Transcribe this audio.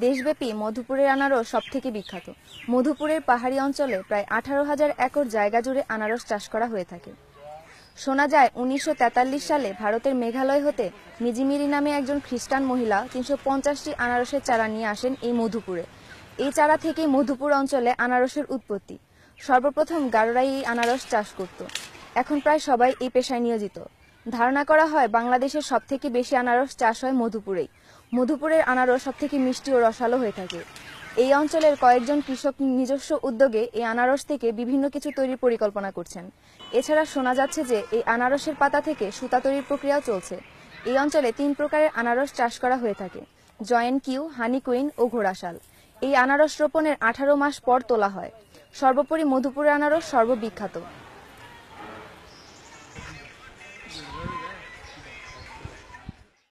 দেশব্যাপী মধুপুরের আনারস সবথেকে বিখ্যাত। মধুপুরের পাহাড়ি অঞ্চলে প্রায় 18,000 একর জায়গা জুড়ে আনারস চাষ করা হয়ে থাকে। শোনা যায় 1943 সালে ভারতের মেঘালয় হতে মিজিমিরি নামে একজন খ্রিস্টান মহিলা 350টি আনারসের চারা নিয়ে আসেন এই মধুপুরে। এই চারা থেকেই মধুপুর অঞ্চলে আনারসের উৎপত্তি। সর্বপ্রথম গারোরাই এই আনারস চাষ করত। এখন প্রায় সবাই এই পেশায় নিয়োজিত। ধারণা করা হয় বাংলাদেশের সবথেকে বেশি আনারস চাষ হয় মধুপুরেই। মধুপুরের আনারস সবথেকে মিষ্টি ও রসালো হয়ে থাকে। এই অঞ্চলের কয়েকজন কৃষক নিজস্ব উদ্যোগে এই আনারস থেকে বিভিন্ন কিছু তৈরির পরিকল্পনা করছেন। এছাড়া শোনা যাচ্ছে যে এই আনারসের পাতা থেকে সুতা তৈরির প্রক্রিয়াও চলছে। এই অঞ্চলে 3 প্রকারের আনারস চাষ করা হয়ে থাকে: জয়েন্ট কিউ, হানি কুইন ও ঘোড়াশাল। এই আনারস রোপণের 18 মাস পর তোলা হয়। সর্বোপরি মধুপুরের আনারস সর্ববিখ্যাত।